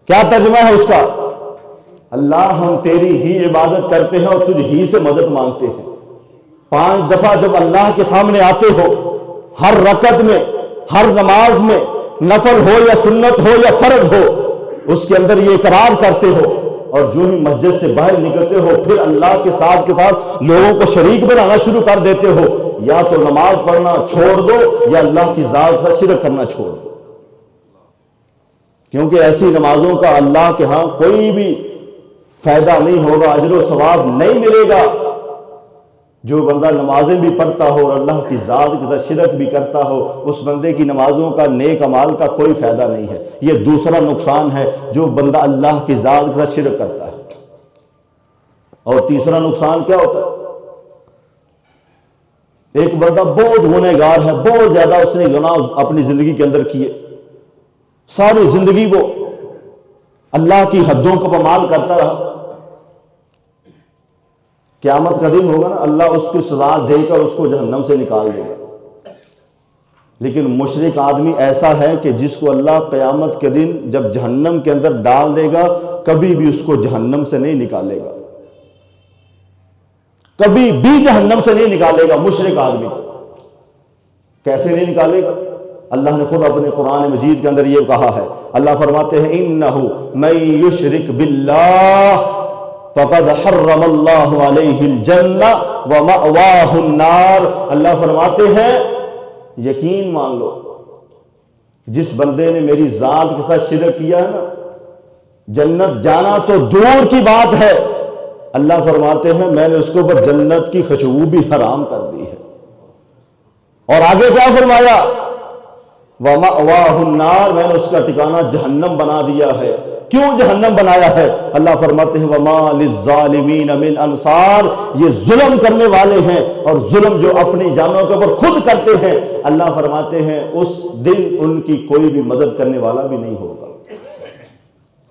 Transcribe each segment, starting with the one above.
کیا ترجمہ ہے اس کا؟ اللہ ہم تیری ہی عبادت کرتے ہیں اور تجھ ہی سے مدد مانگتے ہیں۔ 5 دفعہ جب اللہ کے سامنے آتے ہو، ہر رکعت میں، ہر نماز میں، نفل ہو یا سنت ہو یا فرض ہو، اس کے اندر یہ اقرار کرتے ہو، اور جو ہی مسجد سے باہر نکلتے ہو پھر اللہ کے ساتھ لوگوں کو شریک بنانا شروع کر دیتے ہو۔ یا تو نماز پڑھنا چھوڑ دو یا اللہ کی ذات سے شرک کرنا چھوڑ دو، کیونکہ ایسی نمازوں کا اللہ کے ہاں کوئی بھی فائدہ نہیں ہوگا، اجر و ثواب نہیں ملے گا۔ جو بندہ نمازیں بھی پڑھتا ہو اور اللہ کی ذات کے ساتھ شرک بھی کرتا ہو، اس بندے کی نمازوں کا، نیک اعمال کا کوئی فائدہ نہیں ہے۔ یہ دوسرا نقصان ہے جو بندہ اللہ کی ذات کے ساتھ شرک کرتا ہے۔ اور تیسرا نقصان کیا ہوتا ہے؟ ایک بندہ بہت گنہگار ہے، بہت زیادہ اس نے گناہ اپنی زندگی کے اندر کیے، ساری زندگی وہ اللہ کی حدوں کو پامال کرتا رہا۔ قیامت کا دن ہوگا نا، اللہ اس کی سزا دے کر اس کو جہنم سے نکال دے گا۔ لیکن مشرک آدمی ایسا ہے کہ جس کو اللہ قیامت کے دن جب جہنم کے اندر ڈال دے گا، کبھی بھی اس کو جہنم سے نہیں نکالے گا، کبھی بھی جہنم سے نہیں نکالے گا مشرک آدمی کو۔ کیسے نہیں نکالے گا؟ اللہ نے خود اپنے قرآن مجید کے اندر یہ کہا ہے، اللہ فرماتے ہیں اِنَّهُ مَن يُشْرِكْ بِاللَّهِ فَقَدْ حَرَّمَ اللَّهُ عَلَيْهِ الْجَنَّةَ وَمَأْوَاهُ النَّارُ۔ اللہ فرماتے ہیں یقین مان لو، جس بندے نے میری ذات کے ساتھ شرک کیا ہے نا، جنت جانا تو دور کی بات ہے، اللہ فرماتے ہیں میں نے اس کے اوپر جنت کی خوشبو بھی حرام کر دی ہے۔ اور آگے کیا فرمایا؟ وَمَأْوَاهُ النَّارُ، میں نے اس کا ٹھکانہ جہنم بنا دیا ہے۔ کیوں جہنم بنایا ہے؟ اللہ فرماتے ہیں وَمَا لِلظَّالِمِينَ مِنْ أَنصَارٍ، یہ ظلم کرنے والے ہیں اور ظلم جو اپنی جانوں کے اوپر خود کرتے ہیں، اللہ فرماتے ہیں اس دن ان کی کوئی بھی مدد کرنے والا بھی نہیں ہوگا۔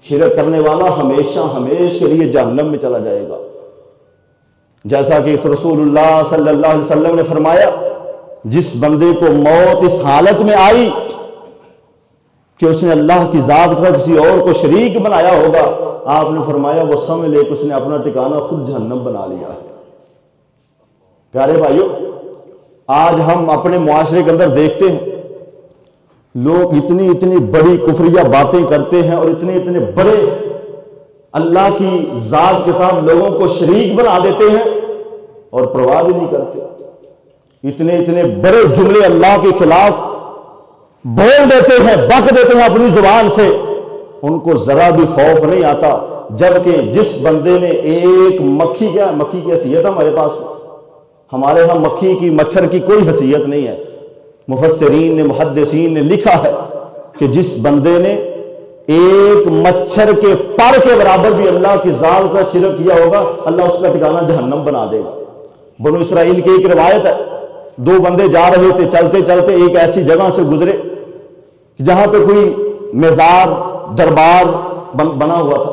شرک کرنے والا ہمیشہ کے لیے جہنم میں چلا جائے گا۔ جیسا کہ رسول اللہ صلی اللہ علیہ وسلم نے فرمایا، جس بندے کو موت اس حالت میں آئی کہ اس نے اللہ کی ذات کا کسی اور کو شریک بنایا ہوگا، آپ نے فرمایا وہ سمجھ لے کہ اس نے اپنا ٹھکانہ خود جہنم بنا لیا ہے۔ پیارے بھائیو، آج ہم اپنے معاشرے کے اندر دیکھتے ہیں لوگ اتنی بڑی کفریہ باتیں کرتے ہیں اور اتنے بڑے اللہ کی ذات کے ساتھ لوگوں کو شریک بنا دیتے ہیں اور پرواہ بھی نہیں کرتے۔ اتنے بڑے جملے اللہ کے خلاف بول دیتے ہیں، بک دیتے ہیں اپنی زبان سے، ان کو ذرا بھی خوف نہیں آتا۔ جبکہ جس بندے نے ایک مکھی کی حیثیت ہمارے پاس، ہمارے ہاں مکھی کی، مچھر کی کوئی حیثیت نہیں ہے۔ مفسرین نے، محدثین نے لکھا ہے کہ جس بندے نے ایک مچھر کے پر کے برابر بھی اللہ کی ذات کا شرک کیا ہوگا، اللہ اس کا ٹھکانہ جہنم بنا دے گا۔ بنو اسرائیل کی ایک روایت ہے، 2 بندے جا رہے تھے، چلتے چلتے ایک ایسی جگہ سے گزرے جہاں پہ کوئی مزار، دربار بنا ہوا تھا۔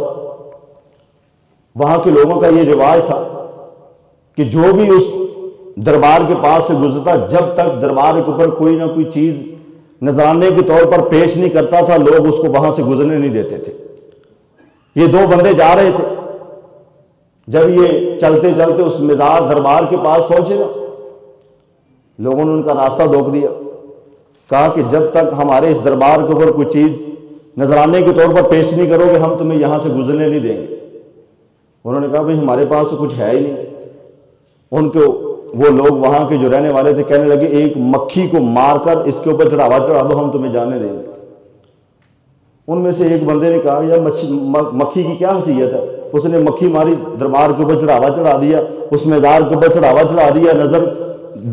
وہاں کے لوگوں کا یہ رواج تھا کہ جو بھی اس دربار کے پاس سے گزرتا، جب تک دربار کے اوپر کوئی نہ کوئی چیز نذرانے کے طور پر پیش نہیں کرتا تھا، لوگ اس کو وہاں سے گزرنے نہیں دیتے تھے۔ یہ 2 بندے جا رہے تھے، جب یہ چلتے چلتے اس مزار دربار کے پاس پہنچے نا، لوگوں نے ان کا راستہ روک دیا، کہا کہ جب تک ہمارے اس دربار کے اوپر کوئی چیز نذرانے کے طور پر پیش نہیں کرو گے، ہم تمہیں یہاں سے گزرنے نہیں دیں گے۔ انہوں نے کہا بھئی ہمارے پاس تو کچھ ہے ہی نہیں۔ ان کو وہ لوگ وہاں کے جو رہنے والے تھے کہنے لگے ایک مکھی کو مار کر اس کے اوپر چڑھا دو، ہم تمہیں جانے دیں گے۔ ان میں سے ایک بندے نے کہا یار مکھی کی کیا حیثیت ہے؟ اس نے مکھی ماری، دربار کے اوپر چڑھا دیا، اس مزار کے اوپر چڑھا دیا، نظر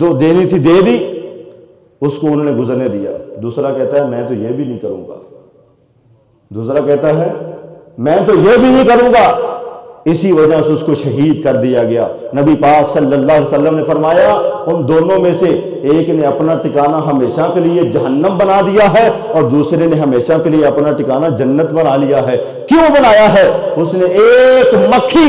جو دینی تھی دے دی، اس کو انہوں نے گزرنے دیا۔ دوسرا کہتا ہے میں تو یہ بھی نہیں کروں گا، دوسرا کہتا ہے میں تو یہ بھی نہیں کروں گا۔ اسی وجہ سے اس کو شہید کر دیا گیا۔ نبی پاک صلی اللہ علیہ وسلم نے فرمایا ان دونوں میں سے ایک نے اپنا ٹھکانہ ہمیشہ کے لیے جہنم بنا دیا ہے اور دوسرے نے ہمیشہ کے لیے اپنا ٹھکانہ جنت بنا لیا ہے۔ کیوں بنایا ہے؟ اس نے ایک مکھی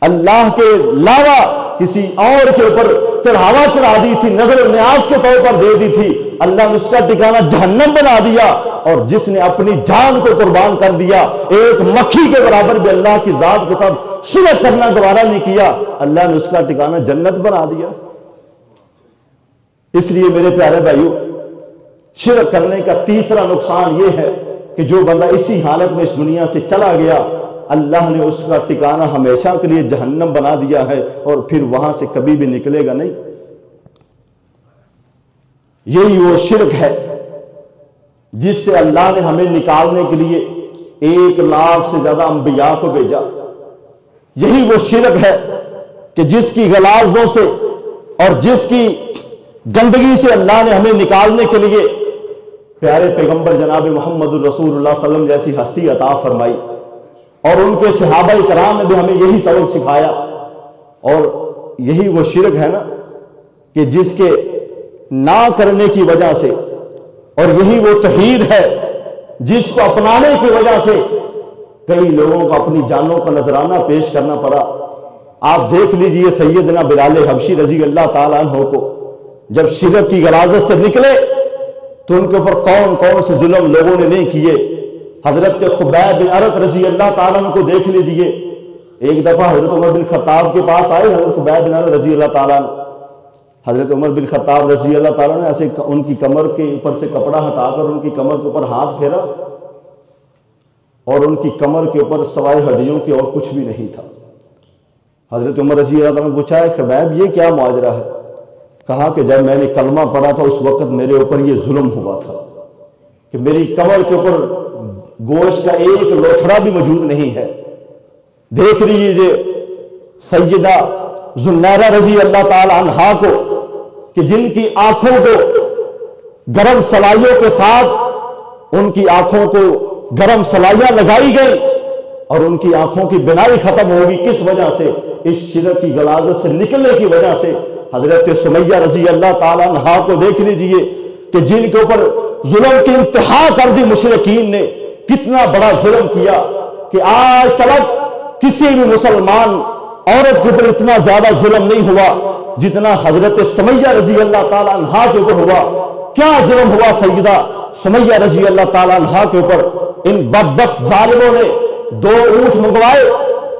اللہ کے علاوہ کسی اور کے اوپر چڑھاوا چڑھا دی تھی، نظر نیاز کے طور پر دے دی تھی، اللہ نے اس کا ٹھکانہ جہنم بنا دیا۔ اور جس نے اپنی جان کو قربان کر دیا، ایک مکھی کے برابر بھی اللہ کی ذات کے ساتھ شرک کرنا گوارا نہیں کیا، اللہ نے اس کا ٹھکانہ جنت بنا دیا۔ اس لیے میرے پیارے بھائیوں، شرک کرنے کا تیسرا نقصان یہ ہے کہ جو بندہ اسی حالت میں اس دنیا سے چلا گیا، اللہ نے اس کا ٹھکانہ ہمیشہ کے لیے جہنم بنا دیا ہے، اور پھر وہاں سے کبھی بھی نکلے گا نہیں۔ یہی وہ شرک ہے جس سے اللہ نے ہمیں نکالنے کے لیے 1,00,000 سے زیادہ انبیاء کو بھیجا۔ یہی وہ شرک ہے کہ جس کی غلاظتوں سے اور جس کی گندگی سے اللہ نے ہمیں نکالنے کے لیے پیارے پیغمبر جناب محمد الرسول اللہ صلی اللہ علیہ وسلم جیسی ہستی عطا فرمائی، اور ان کے صحابہ کرام نے بھی ہمیں یہی سبق سکھایا۔ اور یہی وہ شرک ہے نا کہ جس کے نہ کرنے کی وجہ سے، اور یہی وہ توحید ہے جس کو اپنانے کی وجہ سے کئی لوگوں کو اپنی جانوں کا نذرانہ پیش کرنا پڑا۔ آپ دیکھ لیجئے سیدنا بلال حبشی رضی اللہ تعالیٰ عنہ کو جب شرک کی غلاظت سے نکلے تو ان کے اوپر کون کون سے ظلم لوگوں نے نہیں کیے۔ حضرت خبیب بن عرط رضی اللہ تعالیٰ عنہ کو دیکھ لیجئے، ایک دفعہ حضرت عمر بن خطاب کے پاس آئے حضرت خبیب بن عرط رضی اللہ تعالیٰ عنہ، حضرت عمر بن خطاب رضی اللہ تعالیٰ نے ایسے ان کی کمر کے اوپر سے کپڑا ہٹا کر ان کی کمر کے اوپر ہاتھ پھیرا، اور ان کی کمر کے اوپر سوائے ہڈیوں کے اور کچھ بھی نہیں تھا۔ حضرت عمر رضی اللہ تعالیٰ نے پوچھا ہے خبیب یہ کیا ماجرا ہے؟ کہا کہ جب میں نے کلمہ پڑھا تھا اس وقت میرے اوپر یہ ظلم ہوا تھا کہ میری کمر کے اوپر گوشت کا ایک لوتھڑا بھی موجود نہیں ہے۔ دیکھ لیجیے سیدہ زنیرہ رضی اللہ تعالی عنہا کو کہ جن کی آنکھوں کو گرم سلائیوں کے ساتھ ان کی آنکھوں کو گرم سلائیاں لگائی گئی اور ان کی آنکھوں کی بینائی ختم ہوگی، کس وجہ سے؟ اس شرک کی غلاظت سے نکلنے کی وجہ سے۔ حضرت سمیہ رضی اللہ تعالیٰ عنہا کو دیکھ لیجئے کہ جن کے اوپر ظلم کی انتہا کر دی مشرکین نے، کتنا بڑا ظلم کیا کہ آج تک کسی بھی مسلمان عورت کے اوپر اتنا زیادہ ظلم نہیں ہوا جتنا حضرت سمیہ رضی اللہ تعالیٰ عنہا کے اوپر ہوا۔ کیا ظلم ہوا سیدہ سمیہ رضی اللہ تعالیٰ عنہا کے اوپر؟ ان بدبخت ظالموں نے 2 اونٹ منگوائے،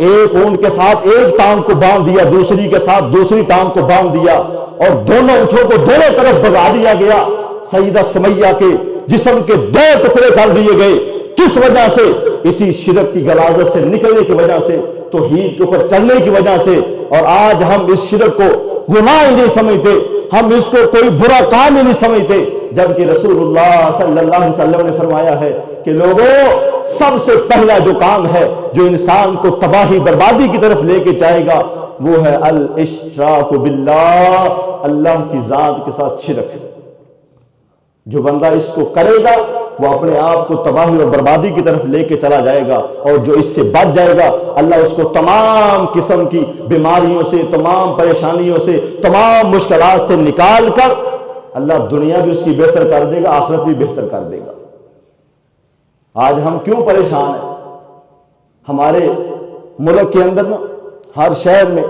ایک اونٹ کے ساتھ ایک ٹانگ کو باندھ دیا، دوسری کے ساتھ دوسری ٹانگ کو باندھ دیا، اور دونوں اونٹوں کو دونوں طرف بگا دیا گیا۔ سیدہ سمیہ کے جسم کے 2 ٹکڑے کر دیے گئے، کس وجہ سے؟ اسی شرک کی غلاظت سے نکلنے کی وجہ سے، توحید کے اوپر چلنے کی وجہ سے۔ اور آج ہم اس شرک کو گناہ نہیں سمجھتے، ہم اس کو کوئی برا کام ہی نہیں سمجھتے، جبکہ رسول اللہ صلی اللہ علیہ وسلم نے فرمایا ہے کہ لوگوں سب سے پہلا جو کام ہے جو انسان کو تباہی بربادی کی طرف لے کے جائے گا وہ ہے الاشراک باللہ، اللہ کی ذات کے ساتھ شرک۔ جو بندہ اس کو کرے گا وہ اپنے آپ کو تباہی اور بربادی کی طرف لے کے چلا جائے گا، اور جو اس سے بچ جائے گا اللہ اس کو تمام قسم کی بیماریوں سے، تمام پریشانیوں سے، تمام مشکلات سے نکال کر اللہ دنیا بھی اس کی بہتر کر دے گا، آخرت بھی بہتر کر دے گا۔ آج ہم کیوں پریشان ہیں؟ ہمارے ملک کے اندر نا ہر شہر میں،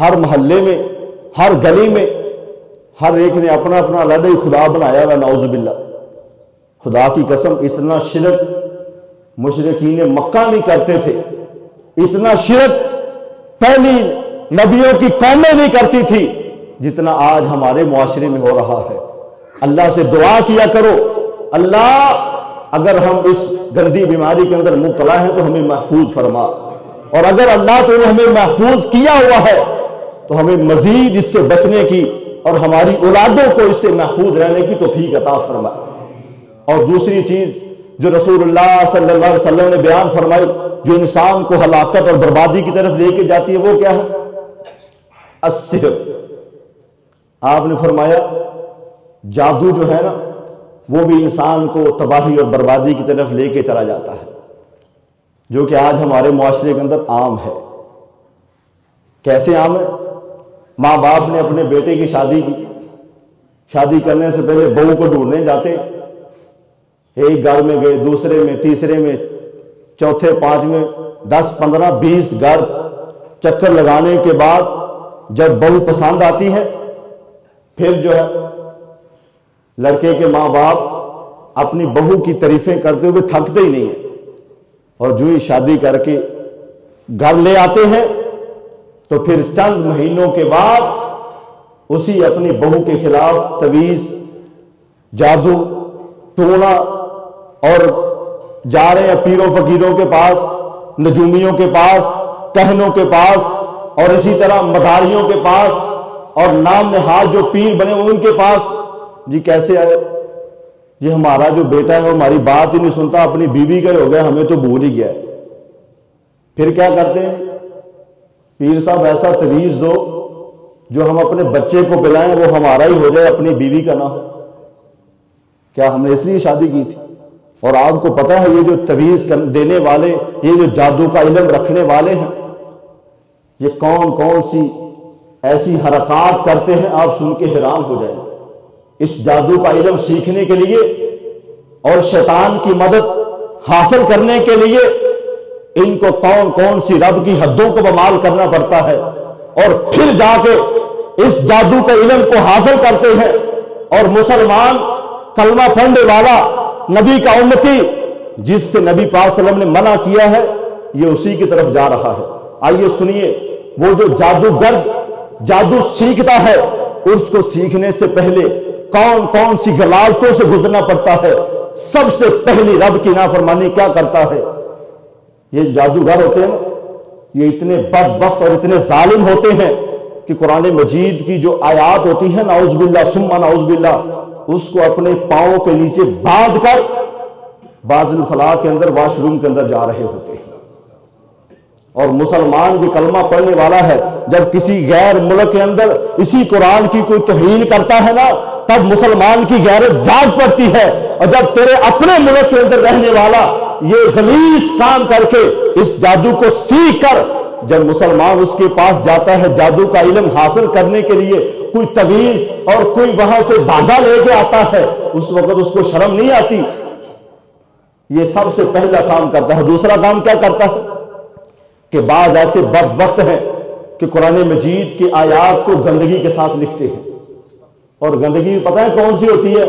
ہر محلے میں، ہر گلی میں ہر ایک نے اپنا اپنا علیحدہ ہی خدا بنایا ہوا، نعوذ باللہ۔ خدا کی قسم اتنا شرک مشرکین مکہ نہیں کرتے تھے، اتنا شرک پہلی نبیوں کی قومیں نہیں کرتی تھی جتنا آج ہمارے معاشرے میں ہو رہا ہے۔ اللہ سے دعا کیا کرو، اللہ اگر ہم اس گندی بیماری کے اندر مبتلا ہیں تو ہمیں محفوظ فرما، اور اگر اللہ تو نے ہمیں محفوظ کیا ہوا ہے تو ہمیں مزید اس سے بچنے کی اور ہماری اولادوں کو اس سے محفوظ رہنے کی توفیق عطا فرما۔ اور دوسری چیز جو رسول اللہ صلی اللہ علیہ وسلم نے بیان فرمائی جو انسان کو ہلاکت اور بربادی کی طرف لے کے جاتی ہے وہ کیا ہے؟ السحر۔ آپ نے فرمایا جادو جو ہے نا وہ بھی انسان کو تباہی اور بربادی کی طرف لے کے چلا جاتا ہے، جو کہ آج ہمارے معاشرے کے اندر عام ہے۔ کیسے عام ہے؟ ماں باپ نے اپنے بیٹے کی شادی کی، شادی کرنے سے پہلے بہو کو ڈھونڈنے جاتے، ایک گھر میں گئے، دوسرے میں، تیسرے میں، چوتھے، پانچویں، 10، 15، 20 گھر چکر لگانے کے بعد جب بہو پسند آتی ہے پھر جو ہے لڑکے کے ماں باپ اپنی بہو کی تعریفیں کرتے ہوئے تھکتے ہی نہیں ہیں، اور جو ہی شادی کر کے گھر لے آتے ہیں تو پھر چند مہینوں کے بعد اسی اپنی بہو کے خلاف تویز، جادو ٹونا، اور جا رہے ہیں پیروں فقیروں کے پاس، نجومیوں کے پاس، کہنوں کے پاس، اور اسی طرح مداریوں کے پاس، اور نام نہاد جو پیر بنے ہوئے ان کے پاس۔ جی کیسے آئے؟ یہ ہمارا جو بیٹا ہے وہ ہماری بات ہی نہیں سنتا، اپنی بیوی کا ہی ہو گیا، ہمیں تو بھول ہی گیا ہے۔ پھر کیا کرتے ہیں؟ پیر صاحب ایسا تویز دو جو ہم اپنے بچے کو پلائیں وہ ہمارا ہی ہو جائے، اپنی بیوی کا نہ ہو۔ کیا ہم نے اس لیے شادی کی تھی؟ اور آپ کو پتا ہے یہ جو تویز دینے والے، یہ جو جادو کا علم رکھنے والے ہیں، یہ کون کون سی ایسی حرکات کرتے ہیں، آپ سن کے حیران ہو جائیں۔ اس جادو کا علم سیکھنے کے لیے اور شیطان کی مدد حاصل کرنے کے لیے ان کو کون کون سی رب کی حدوں کو بمال کرنا پڑتا ہے، اور پھر جا کے اس جادو کے علم کو حاصل کرتے ہیں، اور مسلمان کلمہ پڑھنے والا نبی کا امتی جس سے نبی پاک صلی اللہ علیہ وسلم نے منع کیا ہے یہ اسی کی طرف جا رہا ہے۔ آئیے سنیے، وہ جو جادوگر جادو سیکھتا ہے اس کو سیکھنے سے پہلے کون کون سی غلاظتوں سے گزرنا پڑتا ہے۔ سب سے پہلی رب کی نافرمانی کیا کرتا ہے؟ یہ جادوگر ہوتے ہیں، یہ اتنے بدبخت اور اتنے ظالم ہوتے ہیں کہ قرآن مجید کی جو آیات ہوتی ہیں نعوذ باللہ ثم نعوذ باللہ، اس کو اپنے پاؤں کے نیچے باندھ کر بعض الخلاء کے اندر، واش روم کے اندر جا رہے ہوتے ہیں۔ اور مسلمان جو کلمہ پڑھنے والا ہے جب کسی غیر ملک کے اندر اسی قرآن کی کوئی توہین کرتا ہے نا، تب مسلمان کی غیرت جاگ پڑتی ہے۔ اور جب تیرے اپنے ملک کے اندر رہنے والا یہ غلیظ کام کر کے اس جادو کو سیکھ کر جب مسلمان اس کے پاس جاتا ہے جادو کا علم حاصل کرنے کے لیے، کوئی تویز اور کوئی وہاں سے دھاگا لے کے آتا ہے، اس وقت اس کو شرم نہیں آتی۔ یہ سب سے پہلا کام کرتا ہے۔ دوسرا کام کیا کرتا ہے کہ بعض ایسے بدبخت ہیں کہ قرآن مجید کی آیات کو گندگی کے ساتھ لکھتے ہیں، اور گندگی پتہ ہے کون سی ہوتی ہے؟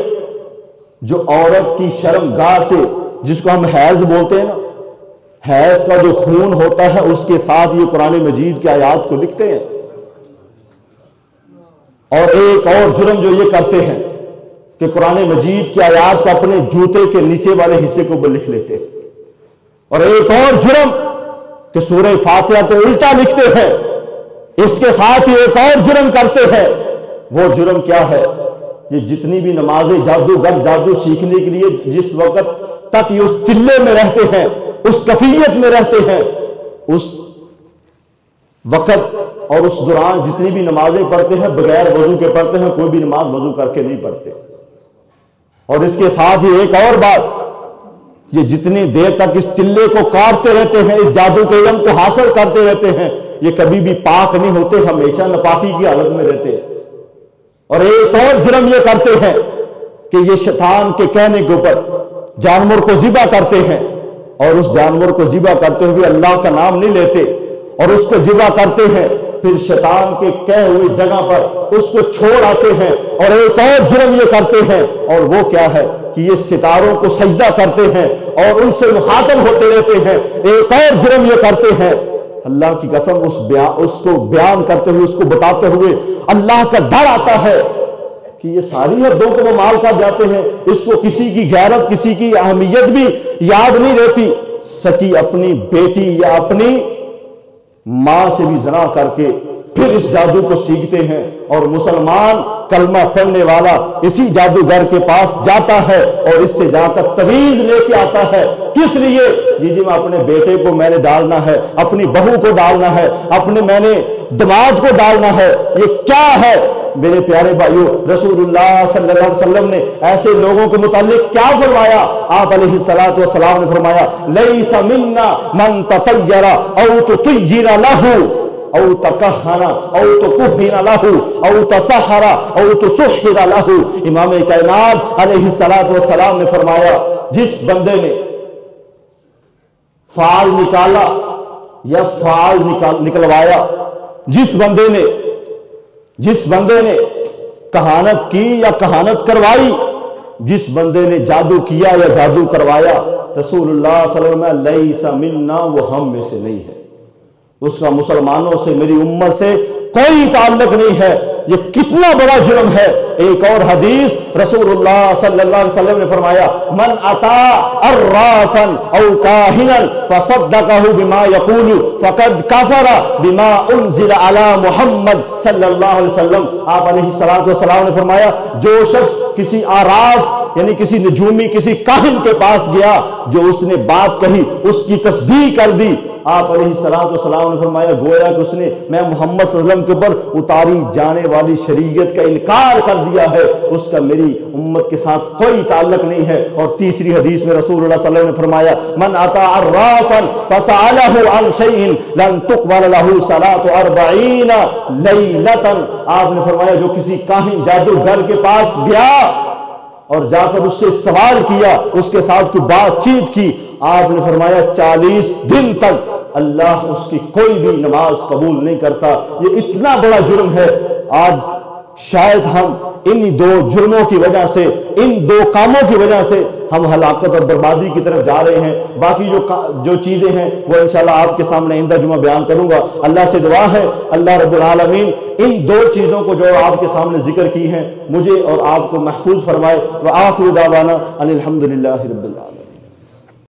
جو عورت کی شرم گاہ سے، جس کو ہم حیض بولتے ہیں نا، حیض کا جو خون ہوتا ہے اس کے ساتھ یہ قرآن مجید کی آیات کو لکھتے ہیں۔ اور ایک اور جرم جو یہ کرتے ہیں کہ قرآن مجید کی آیات کو اپنے جوتے کے نیچے والے حصے کو لکھ لیتے ہیں۔ اور ایک اور جرم کہ سورہ فاتحہ کو الٹا لکھتے ہیں۔ اس کے ساتھ ہی ایک اور جرم کرتے ہیں۔ وہ جرم کیا ہے؟ یہ جتنی بھی نمازیں جادوگر جادو سیکھنے کے لیے جس وقت تک یہ اس چلے میں رہتے ہیں، اس کفیت میں رہتے ہیں، اس وقت اور اس دوران جتنی بھی نمازیں پڑھتے ہیں بغیر وضو کے پڑھتے ہیں، کوئی بھی نماز وضو کر کے نہیں پڑھتے۔ اور اس کے ساتھ ہی ایک اور بات، یہ جتنی دیر تک اس چلے کو کاٹتے رہتے ہیں، اس جادو کے علم کو حاصل کرتے رہتے ہیں، یہ کبھی بھی پاک نہیں ہوتے، ہمیشہ ناپاکی کی حالت میں رہتے ہیں۔ اور ایک اور جرم یہ کرتے ہیں کہ یہ شیطان کے کہنے کے اوپر جانور کو ذبح کرتے ہیں، اور اس جانور کو ذبح کرتے ہوئے اللہ کا نام نہیں لیتے، اور اس کو ذبح کرتے ہیں، پھر شیطان کے کہے ہوئے جگہ پر اس کو چھوڑ آتے ہیں۔ اور ایک اور جرم یہ کرتے ہیں، اور وہ کیا ہے کہ یہ ستاروں کو سجدہ کرتے ہیں اور ان سے مخاطب ہوتے رہتے ہیں۔ ایک اور جرم یہ کرتے ہیں، اللہ کی قسم اس کو بیان کرتے ہوئے، اس کو بتاتے ہوئے اللہ کا ڈر آتا ہے کہ یہ ساری حدوں کو مال کر جاتے ہیں، اس کو کسی کی غیرت، کسی کی اہمیت بھی یاد نہیں رہتی۔ سکی اپنی بیٹی یا اپنی ماں سے بھی زنا کر کے پھر اس جادو کو سیکھتے ہیں، اور مسلمان کلمہ پڑھنے والا اسی جادوگر کے پاس جاتا ہے اور اس سے جا کر تویز لے کے آتا ہے۔ کس لیے؟ جی میں اپنے بیٹے کو میں نے ڈالنا ہے، اپنی بہو کو ڈالنا ہے، میں نے دماد کو ڈالنا ہے۔ یہ کیا ہے میرے پیارے بھائیو؟ رسول اللہ صلی اللہ علیہ وسلم نے ایسے لوگوں کے متعلق کیا فرمایا؟ آپ علیہ الصلوۃ والسلام نے فرمایا لیس منا من تطیر او تطیر له او تکہن او تکہن له او تسحر او تسحر له۔ امام کائنات علیہ الصلوۃ والسلام نے فرمایا جس بندے نے فعال نکالا یا فعال نکلوایا، جس بندے نے کہانت کی یا کہانت کروائی، جس بندے نے جادو کیا یا جادو کروایا، رسول اللہ صلی اللہ علیہ وسلم لیس منا، وہ ہم میں سے نہیں ہے، اس کا مسلمانوں سے، میری امت سے کوئی تعلق نہیں ہے۔ یہ کتنا بڑا جرم ہے۔ ایک اور حدیث رسول اللہ صلی اللہ علیہ وسلم نے فرمایا من اتا عرافا او کاہنا فصدقہ بما یقول فقد کفر بما انزل علی محمد صلی اللہ علیہ وسلم۔ آپ علیہ السلام نے فرمایا جو شخص کسی عراف یعنی کسی نجومی، کسی کاہن کے پاس گیا، جو اس نے بات کہی اس کی تصدیق کر دی، آپ علیہ السلام نے فرمایا گویا کہ اس نے میں محمد صلی اللہ علیہ وسلم کے اوپر اتاری جانے والی شریعت کا انکار کر دیا ہے، اس کا میری امت کے ساتھ کوئی تعلق نہیں ہے۔ اور تیسری حدیث میں رسول اللہ صلی اللہ علیہ وسلم نے فرمایا من اتا عرافا فسألہ عن شیء لن تقبل له صلاة 40 لیلۃ۔ آپ نے فرمایا جو کسی کاہن جادوگر کے پاس گیا اور جا کر اس سے سوال کیا، اس کے ساتھ کوئی بات چیت کی، آپ نے فرمایا 40 دن تک اللہ اس کی کوئی بھی نماز قبول نہیں کرتا۔ یہ اتنا بڑا جرم ہے۔ آج شاید ہم ان دو جرموں کی وجہ سے، ان دو کاموں کی وجہ سے ہم ہلاکت اور بربادی کی طرف جا رہے ہیں۔ باقی جو چیزیں ہیں وہ انشاءاللہ آپ کے سامنے آئندہ جمعہ بیان کروں گا۔ اللہ سے دعا ہے اللہ رب العالمین ان دو چیزوں کو جو آپ کے سامنے ذکر کی ہیں مجھے اور آپ کو محفوظ فرمائے۔ وآخر دعوانا ان الحمدللہ رب العالمین۔